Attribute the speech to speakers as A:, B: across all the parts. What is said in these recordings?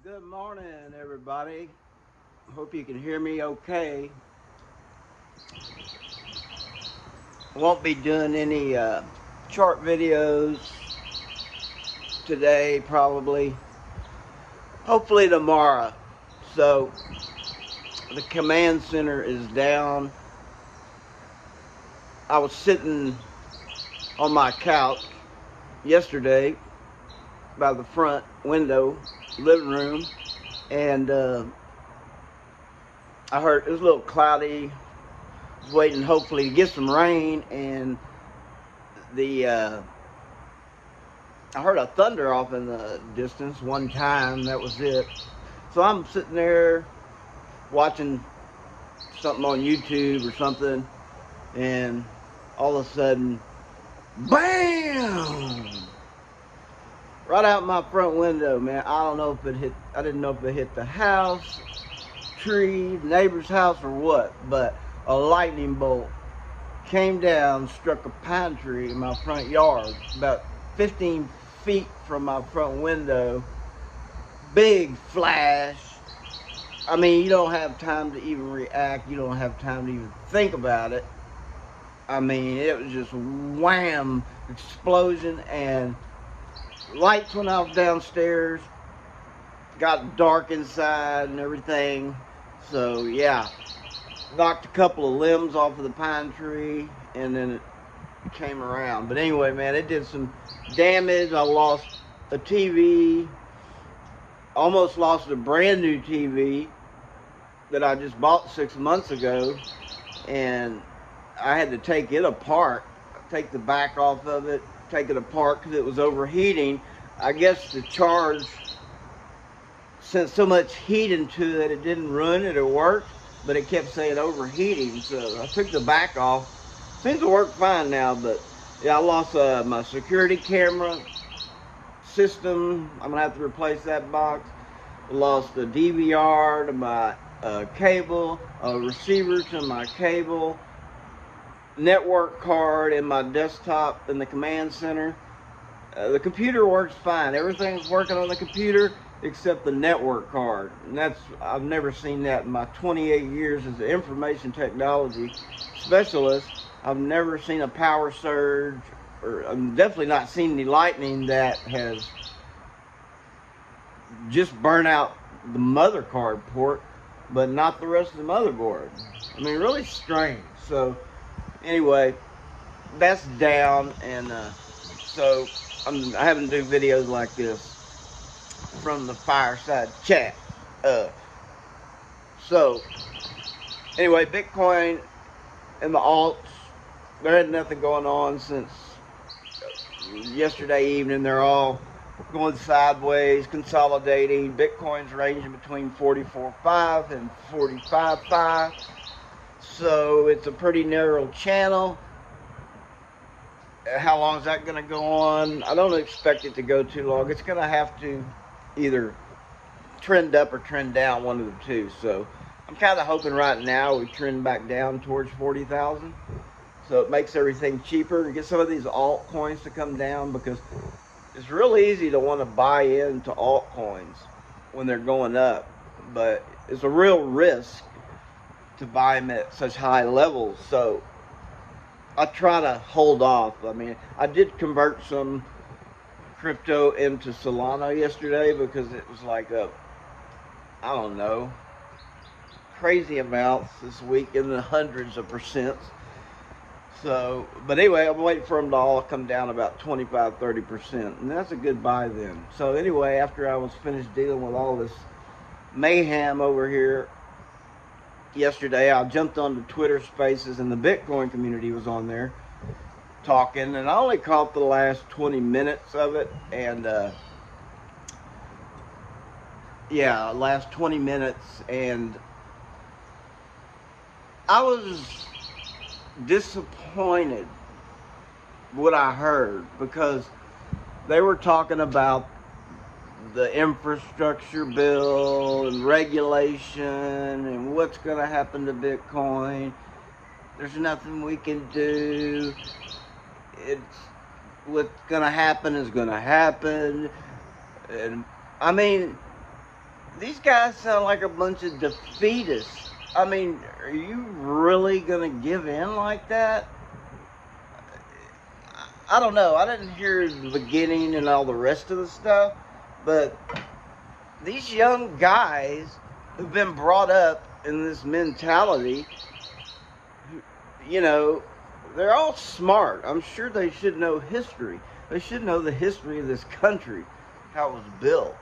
A: Good morning, everybody. Hope you can hear me okay. I won't be doing any chart videos today, probably. Hopefully tomorrow. So, the command center is down. I was sitting on my couch yesterday by the front window, living room, and I heard it was a little cloudy. I was waiting, hopefully, to get some rain, and the I heard a thunder off in the distance one time. That was it. So I'm sitting there watching something on YouTube or something, and all of a sudden, BAM! Right out my front window, man. I don't know if it hit. I didn't know if it hit the house, tree, neighbor's house, or what. But a lightning bolt came down, struck a pine tree in my front yard, about 15 feet from my front window. Big flash. I mean, you don't have time to even react. You don't have time to even think about it. I mean, it was just wham, explosion, and lights went off downstairs. Got dark inside and everything. So, yeah, knocked a couple of limbs off of the pine tree, and then it came around. But anyway, man, it did some damage. I lost a TV. Almost lost a brand new TV that I just bought 6 months ago, and I had to take it apart, take the back off of it, take it apart because it was overheating. I guess the charge sent so much heat into it, it didn't run it, it worked, but it kept saying overheating. So I took the back off. Seems to work fine now, but yeah, I lost my security camera system. I'm gonna have to replace that box. I lost the DVR to my cable, a receiver to my cable, network card in my desktop in the command center. The computer works fine. Everything's working on the computer except the network card. And I've never seen that in my 28 years as an information technology specialist. I've never seen a power surge, or I've definitely not seen any lightning that has just burnt out the mother card port, but not the rest of the motherboard. I mean, really strange. So anyway, that's down, and so I haven't do videos like this from the fireside chat. So anyway, Bitcoin and the alts, there had nothing going on since yesterday evening. They're all going sideways, consolidating. Bitcoin's ranging between 44.5 and 45.5. So it's a pretty narrow channel. How long is that going to go on? I don't expect it to go too long. It's going to have to either trend up or trend down, one of the two. So I'm kind of hoping right now we trend back down towards 40,000. So it makes everything cheaper to get some of these altcoins to come down, because it's really easy to want to buy into altcoins when they're going up. But it's a real risk to buy them at such high levels. So I try to hold off. I mean, I did convert some crypto into Solana yesterday because it was like I don't know, crazy amounts this week in the hundreds of percents. So, but anyway, I'm waiting for them to all come down about 25-30%, and that's a good buy then. So anyway, after I was finished dealing with all this mayhem over here yesterday, I jumped onto Twitter Spaces, and the Bitcoin community was on there talking, and I only caught the last 20 minutes of it, and yeah, last 20 minutes, and I was disappointed what I heard, because they were talking about the infrastructure bill and regulation and what's going to happen to Bitcoin. There's nothing we can do. It's what's going to happen is going to happen. And I mean, these guys sound like a bunch of defeatists. I mean, are you really gonna give in like that? I don't know. I didn't hear the beginning and all the rest of the stuff, but these young guys who've been brought up in this mentality, you know, they're all smart. I'm sure they should know history. They should know the history of this country, how it was built,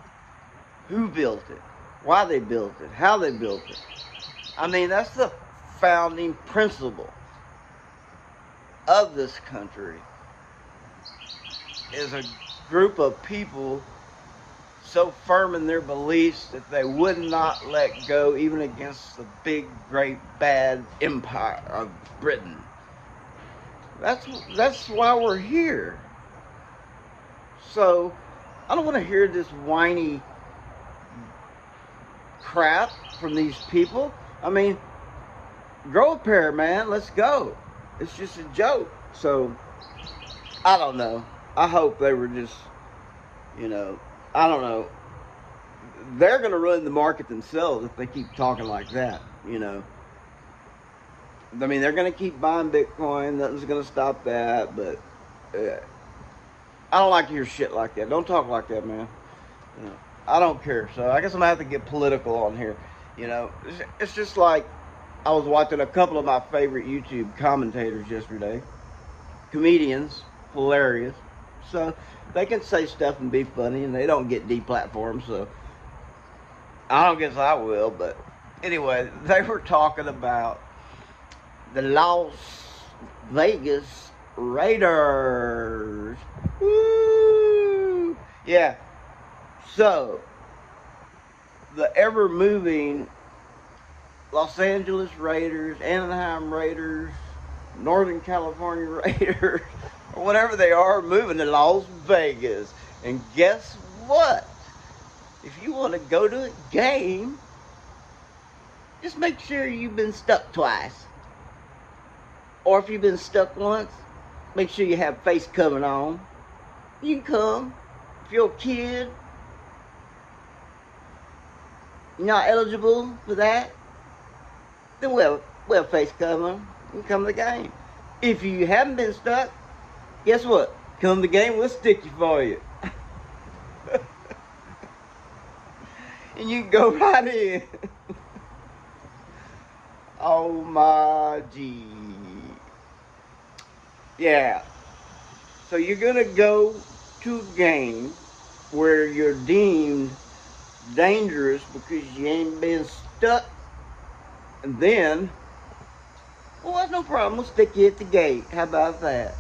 A: who built it, why they built it, how they built it. I mean, that's the founding principle of this country, is a group of people so firm in their beliefs that they would not let go even against the big, great, bad empire of Britain. That's why we're here. So, I don't want to hear this whiny crap from these people. I mean, grow a pair, man. Let's go. It's just a joke. So, I don't know. I hope they were just, you know, I don't know. They're going to ruin the market themselves if they keep talking like that, you know. I mean, they're going to keep buying Bitcoin. Nothing's going to stop that. But I don't like to hear shit like that. Don't talk like that, man. You know, I don't care. So I guess I'm going to have to get political on here. You know, it's just like I was watching a couple of my favorite YouTube commentators yesterday. Comedians. Hilarious. So they can say stuff and be funny, and they don't get deplatformed. So I don't guess I will. But anyway, they were talking about the Las Vegas Raiders. Woo! Yeah. So the ever moving Los Angeles Raiders, Anaheim Raiders, Northern California Raiders, or whatever they are, moving to Las Vegas. And guess what? If you want to go to a game, just make sure you've been stuck twice. Or if you've been stuck once, make sure you have face covering on. You can come. If you're a kid, you're not eligible for that, then wear face covering. You can come to the game. If you haven't been stuck, guess what? Come to the game, we'll stick you for you. And you can go right in. Oh my gee. Yeah. So you're gonna go to a game where you're deemed dangerous because you ain't been stuck, and then, well, that's no problem. We'll stick you at the gate. How about that?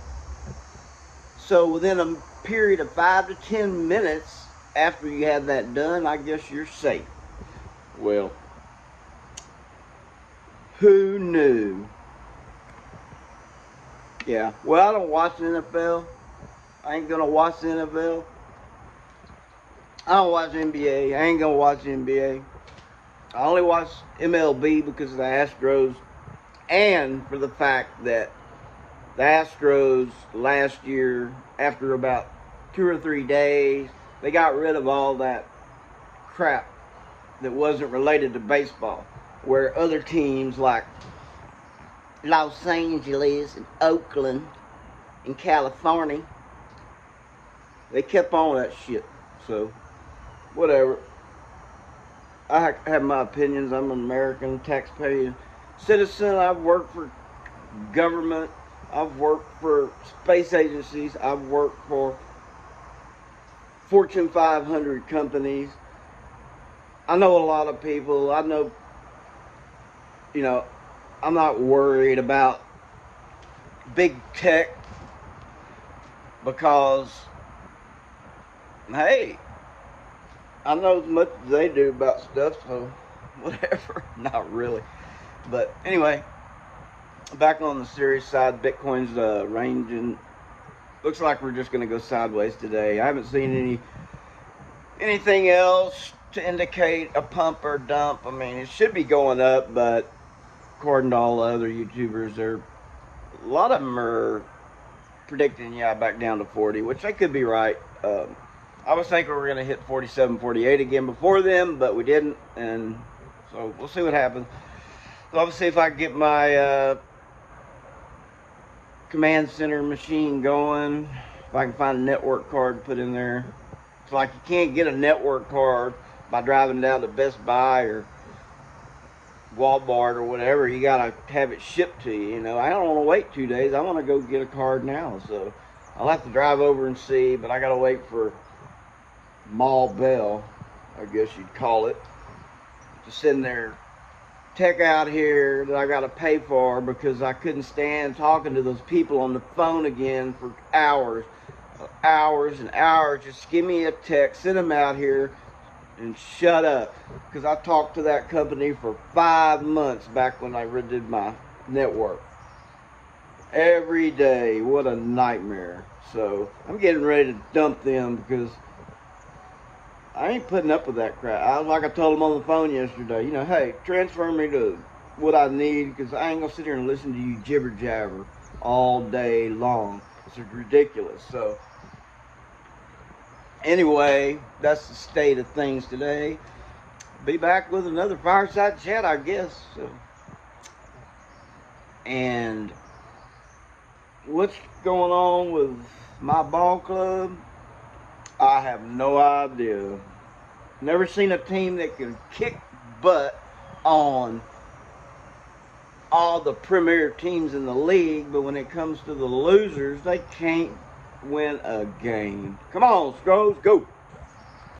A: So within a period of 5 to 10 minutes after you have that done, I guess you're safe. Well, who knew? Yeah. Well, I don't watch the NFL. I ain't gonna watch the NFL. I don't watch NBA. I ain't gonna watch the NBA. I only watch MLB because of the Astros, and for the fact that the Astros last year, after about 2 or 3 days, they got rid of all that crap that wasn't related to baseball, where other teams like Los Angeles and Oakland and California, they kept on that shit. So, whatever. I have my opinions. I'm an American taxpaying citizen. I've worked for government. I've worked for space agencies. I've worked for Fortune 500 companies. I know a lot of people. I know, you know, I'm not worried about big tech because, hey, I know as much as they do about stuff, so whatever. Not really. But anyway, back on the serious side, Bitcoin's ranging. Looks like we're just going to go sideways today. I haven't seen anything else to indicate a pump or dump. I mean, it should be going up, but according to all the other YouTubers, a lot of them are predicting, yeah, back down to 40, which they could be right. I was thinking we were going to hit 47, 48 again before them, but we didn't, and so we'll see what happens. So I'll see if I can get my command center machine going, if I can find a network card to put in there. It's like you can't get a network card by driving down to Best Buy or Walmart or whatever. You gotta have it shipped to you, you know. I don't want to wait 2 days. I want to go get a card now, so I'll have to drive over and see, but I gotta wait for Mall Bell, I guess you'd call it, to send their tech out here that I gotta pay for, because I couldn't stand talking to those people on the phone again for hours and hours. Just give me a text, send them out here and shut up, because I talked to that company for 5 months back when I redid my network every day. What a nightmare. So I'm getting ready to dump them, because I ain't putting up with that crap. Like I told them on the phone yesterday, you know, hey, transfer me to what I need, because I ain't gonna sit here and listen to you jibber jabber all day long. It's ridiculous. So anyway, that's the state of things today. Be back with another fireside chat, I guess. So, and what's going on with my ball club? I have no idea. Never seen a team that can kick butt on all the premier teams in the league, but when it comes to the losers, they can't win a game. Come on, Stros, go.